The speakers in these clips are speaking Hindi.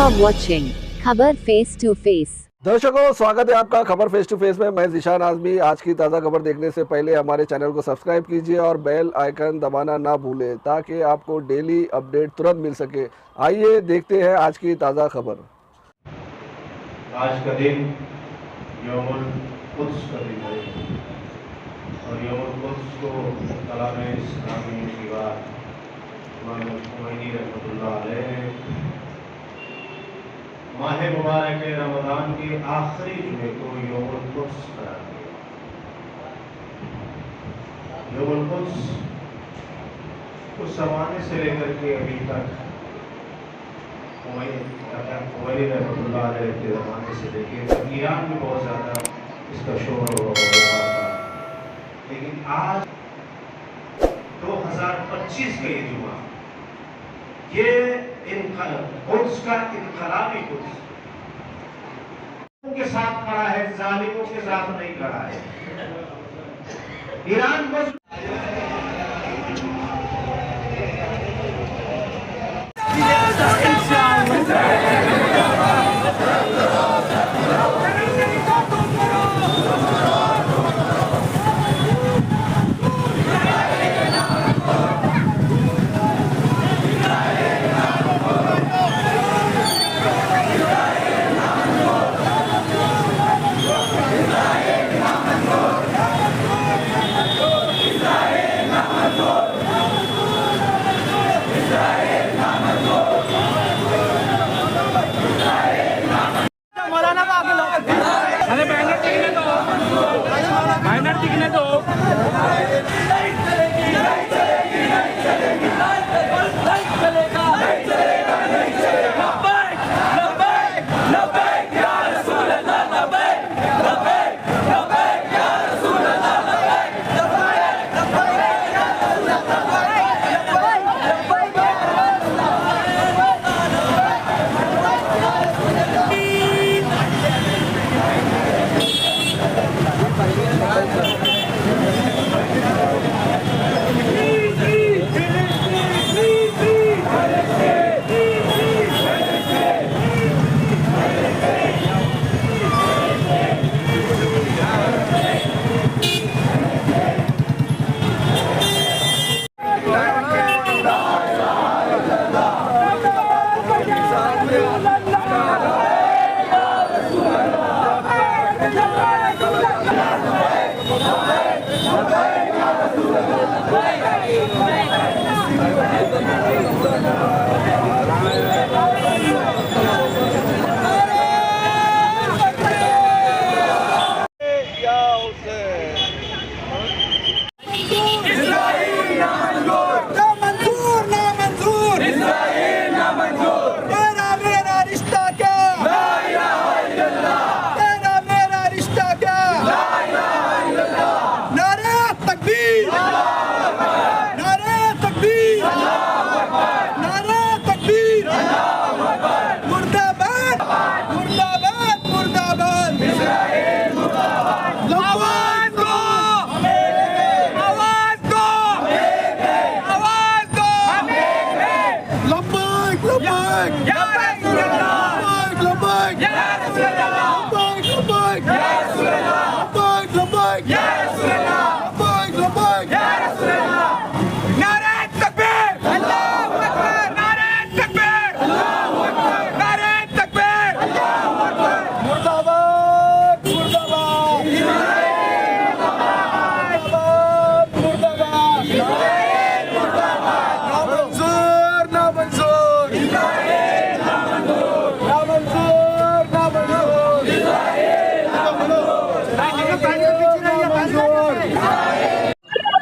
are watching खबर फेस टू फेस। दर्शकों, स्वागत है आपका खबर फेस टू फेस में। मैं ज़ीशान आज़मी। आज की ताज़ा खबर देखने से पहले हमारे चैनल को सब्सक्राइब कीजिए और बेल आइकन दबाना ना भूलें ताकि आपको डेली अपडेट तुरंत मिल सके। आइए देखते हैं आज की ताज़ा खबर। आज का दिन यौमुल कुद्स का दिन है और यौमुल कुद्स को कलाम इस्लामी की बात इमाम खुमैनी रहमतुल्लाह अलैह माह मुबारक रमज़ान के आखिरी जुमे को यौमुल कुद्स करार दिया। यौमुल कुद्स उस ज़माने से लेकर के अभी तक खुमैनी रहमतुल्लाह अलैह के ज़माने से देखिए तो ईरान में बहुत ज़्यादा इसका शोर हुआ था, लेकिन आज 2025 का ये जुमा, ये कुद्स का इनकलाबी कुद्स के साथ खड़ा है, जालिमों के साथ नहीं खड़ा है। ईरान बस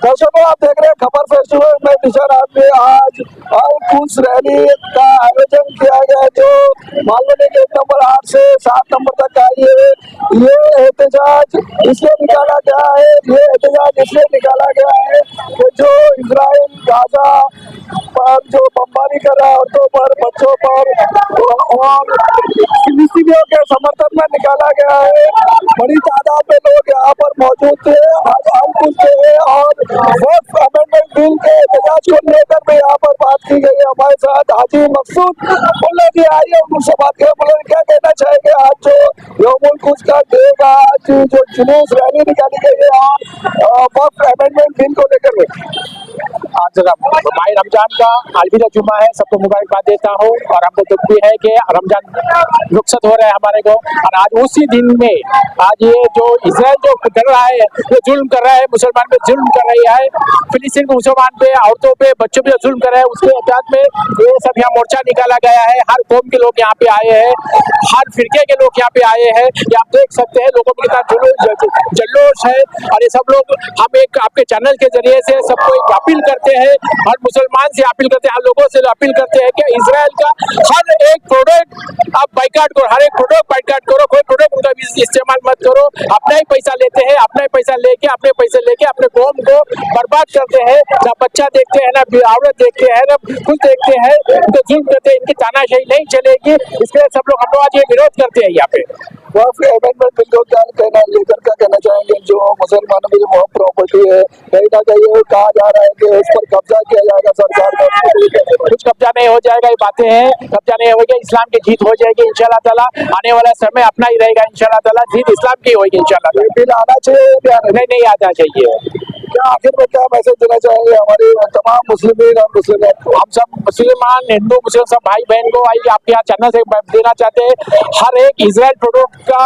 दर्शकों, आप देख रहे हैं खबर फेस्टिवल में ज़ीशान आज़मी। आज कुछ रैली का आयोजन किया गया है जो मालवनी गेट नंबर 8 से 7 नंबर तक का ये एहतजाज इसलिए निकाला गया है। ये एहतजाज इसलिए निकाला गया है कि जो इजराइल गाजा पर जो बमबारी कर रहा है औरतों पर, बच्चों पर और फिलिस्तीनियों के समर्थन में निकाला गया है। बड़ी तादाद में लोग यहाँ पर मौजूद थे। आज हम कुछ थे और वक्फ अमेंडमेंट बिल के एहतजाज को लेकर भी यहाँ पर बात की गई है। हमारे साथ हाजी मकसूद मुल्ला जी आइए, उनसे बात करें। मुल्ला जी, क्या कहना चाहेंगे आज जो यौमुल कुद्स का डे का आज जो जुलूस रैली निकाली गई है और वक्फ अमेंडमेंट बिल को लेकर आज माह रमजान का अलविदा जुम्मा है, सबको मुबारकबाद देता हूँ। और हमको दुख भी है कि रमजान रुखसत हो रहा है हमारे को। और आज उसी दिन में आज ये जो इजराइल जो कर रहा है, जो जुल्म कर रहा है, मुसलमान पे जुल्म कर रही है, फिलिस्तीन को मुसलमान पे, औरतों पे, बच्चों पे जुल्म कर रहा है, उसके एहतियात में ये सब यहाँ मोर्चा निकाला गया है। हर कौम के लोग यहाँ पे आए हैं, हर फिरके के लोग यहाँ पे आए हैं। ये आप देख सकते हैं लोगों में कितना जल्लोश है। और ये सब लोग, हम एक आपके चैनल के जरिए से सबको एक अपील करते हैं, हर मुसलमान से अपील करते हैं, हर लोगों से अपील करते हैं कि इजराइल का हर एक प्रोडक्ट आप बाइकाट करो, हर एक प्रोडक्ट बाइकाट करो, कोई प्रोडक्ट उनका इस्तेमाल मत करो। अपना ही पैसा लेते हैं, अपना ही पैसा लेके, अपने पैसे लेके अपने कौम को बर्बाद करते हैं। ना बच्चा देखते हैं, ना औरत देखते हैं, ना कुछ देखते हैं, उनको जुल्म करते हैं। इनकी तानाशाही नहीं चलेगी, इसलिए सब लोग हम लोग आज ये विरोध करते हैं यहाँ पे। वक्फ अमेंडमेंट बिल को क्या कहना लेकर क्या कहना चाहेंगे? जो मुसलमानों की जो प्रॉपर्टी है, कहीं ना कहीं ये कहा जा रहा है कि उस पर कब्जा किया जाएगा सरकार का। कुछ कब्जा नहीं हो जाएगा, ये बातें हैं, कब्जा नहीं होगा। इस्लाम की जीत हो जाएगी इंशाल्लाह ताला। आने वाला समय अपना ही रहेगा इंशाल्लाह ताला, जीत इस्लाम की होगी इंशाल्लाह ताला। बिल आना चाहिए या नहीं आना चाहिए। क्या आखिर में क्या मैसेज देना चाहेंगे हमारे तमाम मुस्लिम और मुस्लिम? हम सब मुसलमान, हिंदू मुस्लिम सब भाई बहन को आई आपके यहाँ चैनल से देना चाहते हैं, हर एक इजराइल प्रोडक्ट का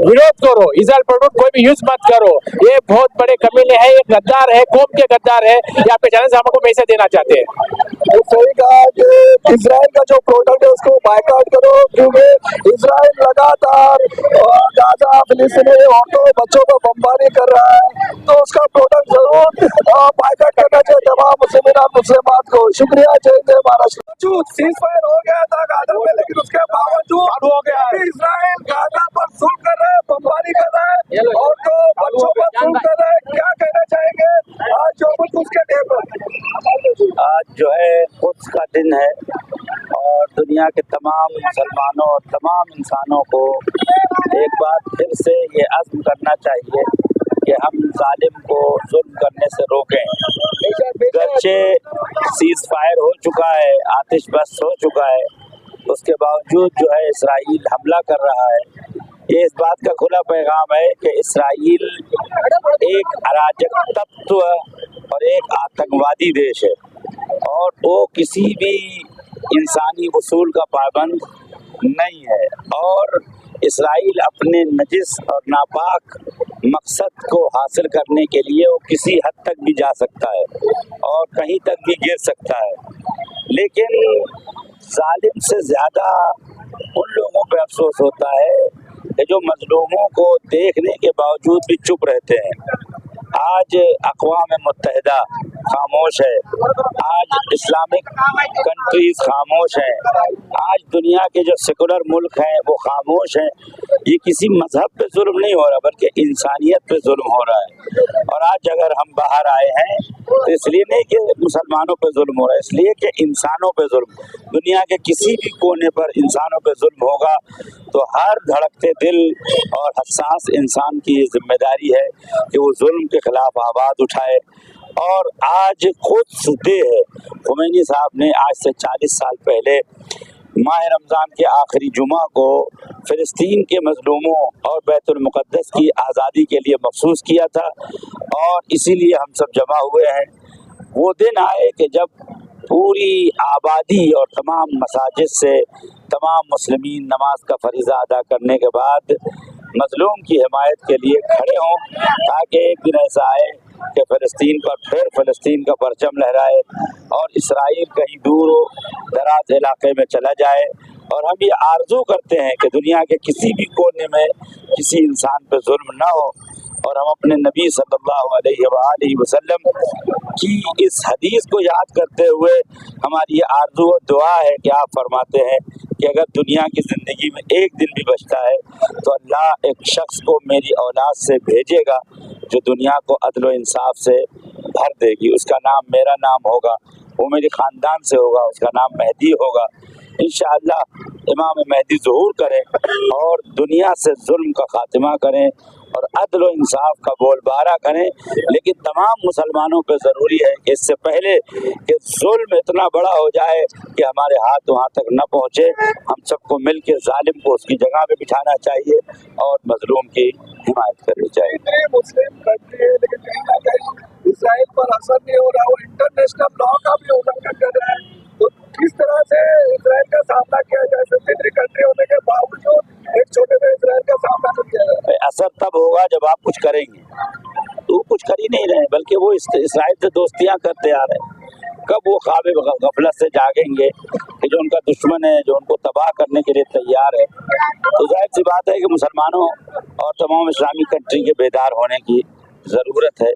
विरोध करो। इजराइल प्रोडक्ट कोई भी यूज मत करो, ये बहुत बड़े कमीने हैं, ये गद्दार है, कौम के गद्दार है। ये आपके चैनल से हमको मैसेज देना चाहते हैं। तो सही कहा कि इजराइल का जो प्रोडक्ट है उसको बायकॉट करो, क्योंकि इजराइल लगातार गाजा, फिलिस्तीनी औरतों बच्चों को बमबारी कर रहा है, तो उसका प्रोडक्ट जरूर बायकॉट करना चाहिए तमाम मुस्लिम और मुस्लिमात को। शुक्रिया। जय जय महाराष्ट्र। सीज फायर हो गया था गाजा में, लेकिन उसके बावजूद हो गया है। इजराइल गाजा पर जुल्म कर रहा है, बमबारी कर रहा है, औरतों बच्चों पर जुल्म कर रहा है। क्या कहना चाहेंगे आज यौमुल कुद्स के डे पर? आज जो है कुद्स का दिन है और दुनिया के तमाम मुसलमानों और तमाम इंसानों को एक बार फिर से ये अज़्म करना चाहिए कि हम जालिम को जुल्म करने से रोकें। गरचे सीज फायर हो चुका है, आतिश बस हो चुका है, उसके बावजूद जो है इसराइल हमला कर रहा है। ये इस बात का खुला पैगाम है कि इसराइल एक अराजक तत्व और एक आतंकवादी देश है और वो किसी भी इंसानी उसूल का पाबंद नहीं है। और इसराइल अपने नजिस और नापाक मकसद को हासिल करने के लिए वो किसी हद तक भी जा सकता है और कहीं तक भी गिर सकता है, लेकिन जालिम से ज़्यादा उन लोगों पे अफसोस होता है कि जो मजलूमों को देखने के बावजूद भी चुप रहते हैं। आज अक़वाम मुत्तहिदा खामोश है, आज इस्लामिक कंट्रीज खामोश हैं, आज दुनिया के जो सेकुलर मुल्क हैं वो खामोश हैं। ये किसी मजहब पे जुल्म नहीं हो रहा बल्कि इंसानियत पे जुल्म हो रहा है। और आज अगर हम बाहर आए हैं तो इसलिए नहीं कि मुसलमानों पे जुल्म हो रहा है, इसलिए कि इंसानों पे जुल्म, दुनिया के किसी भी कोने पर इंसानों पे जुल्म होगा तो हर धड़कते दिल और हसास इंसान की ये जिम्मेदारी है कि वो जुल्म के खिलाफ आवाज़ उठाए। और आज खुद डे है, खुमैनी साहब ने आज से 40 साल पहले माह रमज़ान के आखिरी जुमा को फ़िलिस्तीन के मज़लूमों और बैतुल मुक़द्दस की आज़ादी के लिए मखसूस किया था और इसीलिए हम सब जमा हुए हैं। वो दिन आए कि जब पूरी आबादी और तमाम मसाजिद से तमाम मुस्लिमीन नमाज का फरीज़ा अदा करने के बाद मज़लूम की हिमायत के लिए खड़े हों, ताकि एक दिन ऐसा आए कि फ़लस्तीन पर फिर फ़लस्तीन का परचम लहराए और इसराइल कहीं दूर दराज इलाके में चला जाए। और हम ये आरज़ू करते हैं कि दुनिया के किसी भी कोने में किसी इंसान पर जुल्म ना हो। और हम अपने नबी सल्लल्लाहु अलैहि वसल्लम की इस हदीस को याद करते हुए हमारी ये आरज़ू और दुआ है कि आप फरमाते हैं कि अगर दुनिया की ज़िंदगी में एक दिन भी बचता है तो अल्लाह एक शख्स को मेरी औलाद से भेजेगा जो दुनिया को अदल व इंसाफ से भर देगी। उसका नाम मेरा नाम होगा, वो मेरे ख़ानदान से होगा, उसका नाम मेहदी होगा। इंशाअल्लाह इमाम मेहदी ज़हूर करें और दुनिया से जुल्म का ख़ात्मा करें और अदल और इंसाफ का बोलबाला करें। लेकिन तमाम मुसलमानों पे ज़रूरी है कि इससे पहले कि जुल्म इतना बड़ा हो जाए कि हमारे हाथ वहाँ तक न पहुँचे, हम सबको मिल के जालिम को उसकी जगह पे बिठाना चाहिए और मजलूम की हिमायत करनी चाहिए। मुस्लिम कंट्री है लेकिन कहीं ना कहीं इसराइल पर असर नहीं हो रहा, वो इंटरनेशनल लॉ का भी उल्लंघन कर रहे हैं। तो किस तरह से इसराइल का सामना किया जाए? सिर्फ कंट्री होने के बावजूद एक छोटे से इसराइल का सामना नहीं किया जाए। असर तब होगा जब आप कुछ करेंगे, तो कुछ कर ही नहीं रहे, बल्कि वो इसराइल से दोस्तियां करते आ रहे हैं। कब वो ख्वाब गफलत से जागेंगे कि जो उनका दुश्मन है, जो उनको तबाह करने के लिए तैयार है। तो जाहिर सी बात है कि मुसलमानों और तमाम इस्लामी कंट्री के बेदार होने की ज़रूरत है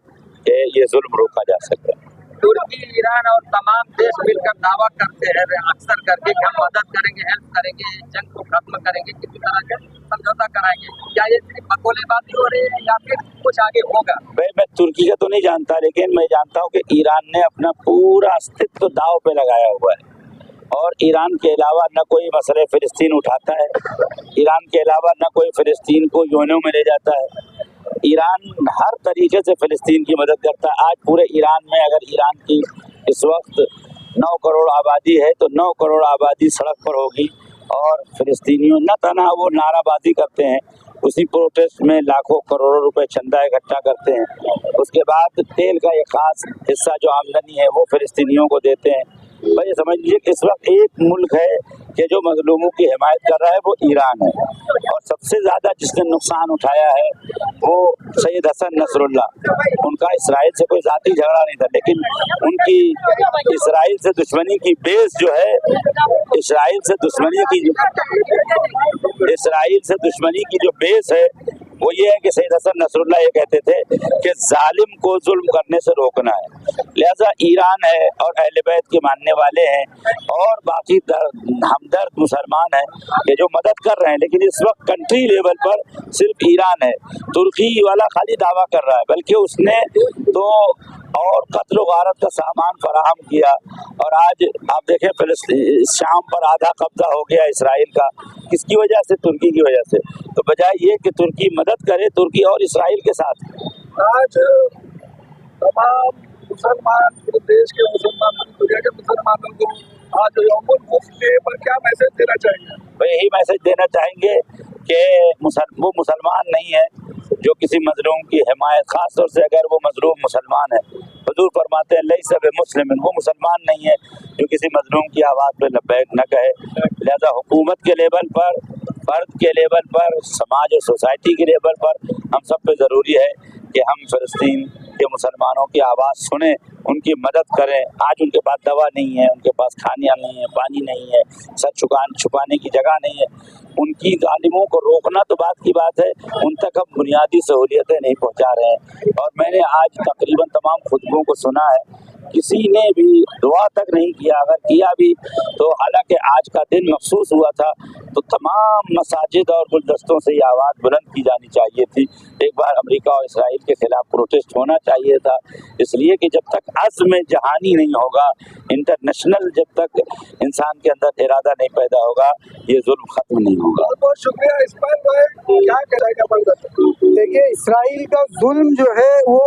कि ये जुल्म रोका जा सके। तुर्की, ईरान और तमाम देश मिलकर दावा करते हैं अक्सर करके कि हम मदद करेंगे, हेल्प करेंगे, जंग को खत्म करेंगे, किसी तरह का समझौता कराएंगे। क्या ये सिर्फ बकोलेबाजी हो रही है या फिर कुछ आगे होगा? भाई मैं तुर्की का तो नहीं जानता, लेकिन मैं जानता हूँ कि ईरान ने अपना पूरा अस्तित्व दाव पे लगाया हुआ है और ईरान के अलावा न कोई मसले फिलिस्तीन उठाता है, ईरान के अलावा न कोई फिलिस्तीन को यूएनओ में ले जाता है। ईरान हर तरीके से फिलिस्तीन की मदद करता है। आज पूरे ईरान में अगर ईरान की इस वक्त 9 करोड़ आबादी है तो 9 करोड़ आबादी सड़क पर होगी और फिलिस्तीनियों न तना वो नाराबाजी करते हैं, उसी प्रोटेस्ट में लाखों करोड़ों रुपए चंदा इकट्ठा करते हैं। उसके बाद तेल का एक खास हिस्सा जो आमदनी है वो फिलिस्तीनियों को देते हैं। भाई समझ लीजिए कि इस वक्त एक मुल्क है कि जो मजलूमों की हिमायत कर रहा है वो ईरान है, और सबसे ज़्यादा जिसने नुकसान उठाया है वो सैयद हसन नसरुल्लाह। उनका इसराइल से कोई ज़ाती झगड़ा नहीं था, लेकिन उनकी इसराइल से दुश्मनी की बेस जो है, इसराइल से दुश्मनी की जो बेस है वो ये है कि सैयद हसन नसरुल्लाह ये कहते थे कि जालिम को जुल्म करने से रोकना है। लिहाजा ईरान है और अहले बैत के मानने वाले हैं और बाकी हमदर्द मुसलमान हैं कि जो मदद कर रहे हैं, लेकिन इस वक्त कंट्री लेवल पर सिर्फ ईरान है। तुर्की वाला खाली दावा कर रहा है, बल्कि उसने तो और कत्ल गारत का सामान फराहम किया। और आज आप देखें शाम पर आधा कब्जा हो गया इसराइल का, किसकी वजह से? तुर्की की वजह से। तो बजाय ये कि तुर्की मदद करे, तुर्की और इसराइल के साथ। आज तमाम मुसलमान, पूरे देश के मुसलमान, दुनिया के मुसलमानों को आज यौमुल कुफ्र डे पर क्या मैसेज देना चाहिए? भाई यही मैसेज देना चाहेंगे कि वो मुसलमान नहीं है जो किसी मजलूम की हिमायत, खास तौर से अगर वो मजलूम मुसलमान है। हुजूर फरमाते हैं लैसा बिमुस्लिम, वो मुसलमान नहीं है जो किसी मजलूम की आवाज़ पे लब्बैक न कहे। लिहाजा हुकूमत के लेवल पर, फर्द के लेवल पर, समाज और सोसाइटी के लेवल पर हम सब पे ज़रूरी है कि हम फ़लस्तीन के मुसलमानों की आवाज़ सुने, उनकी मदद करें। आज उनके पास दवा नहीं है, उनके पास खाना नहीं है, पानी नहीं है, सर छुपाने की जगह नहीं है। उनकी जालिमों को रोकना तो बात की बात है, उन तक हम बुनियादी सहूलियतें नहीं पहुंचा रहे हैं। और मैंने आज तकरीबन तमाम खुतबों को सुना है, किसी ने भी दुआ तक नहीं किया। अगर किया भी तो हालांकि आज का दिन मखसूस हुआ था, तो तमाम मसाजिद और गुलदस्तों से ये आवाज़ बुलंद की जानी चाहिए थी। एक बार अमेरिका और इसराइल के खिलाफ प्रोटेस्ट होना चाहिए था, इसलिए कि जब तक अज़्म जहानी नहीं होगा, इंटरनेशनल जब तक इंसान के अंदर इरादा नहीं पैदा होगा, ये जुल्म ख़त्म नहीं होगा। बहुत शुक्रिया। इस पर क्या करेगा? देखिए, इसराइल का जुल्म जो है वो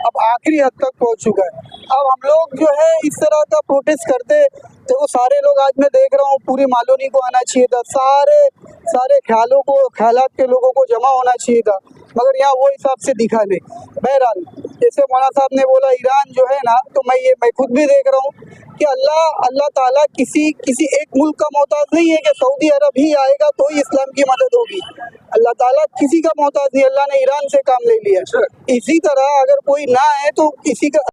अब आखिरी हद तक पहुंच चुका है। अब हम लोग जो है इस तरह का प्रोटेस्ट करते तो वो सारे लोग, आज मैं देख रहा हूँ पूरी मालोनी को आना चाहिए था, सारे ख्यालात के लोगों को जमा होना चाहिए था, मगर यहाँ वो हिसाब से दिखा नहीं। बहरहाल, जैसे मौलाना साहब ने बोला ईरान जो है ना, तो मैं खुद भी देख रहा हूँ कि अल्लाह ताला किसी एक मुल्क का मोहताज नहीं है कि सऊदी अरब ही आएगा तो ही इस्लाम की मदद होगी। अल्लाह ताला किसी का मोहताज नहीं, अल्लाह ने ईरान से काम ले लिया। इसी तरह अगर कोई ना आए तो किसी का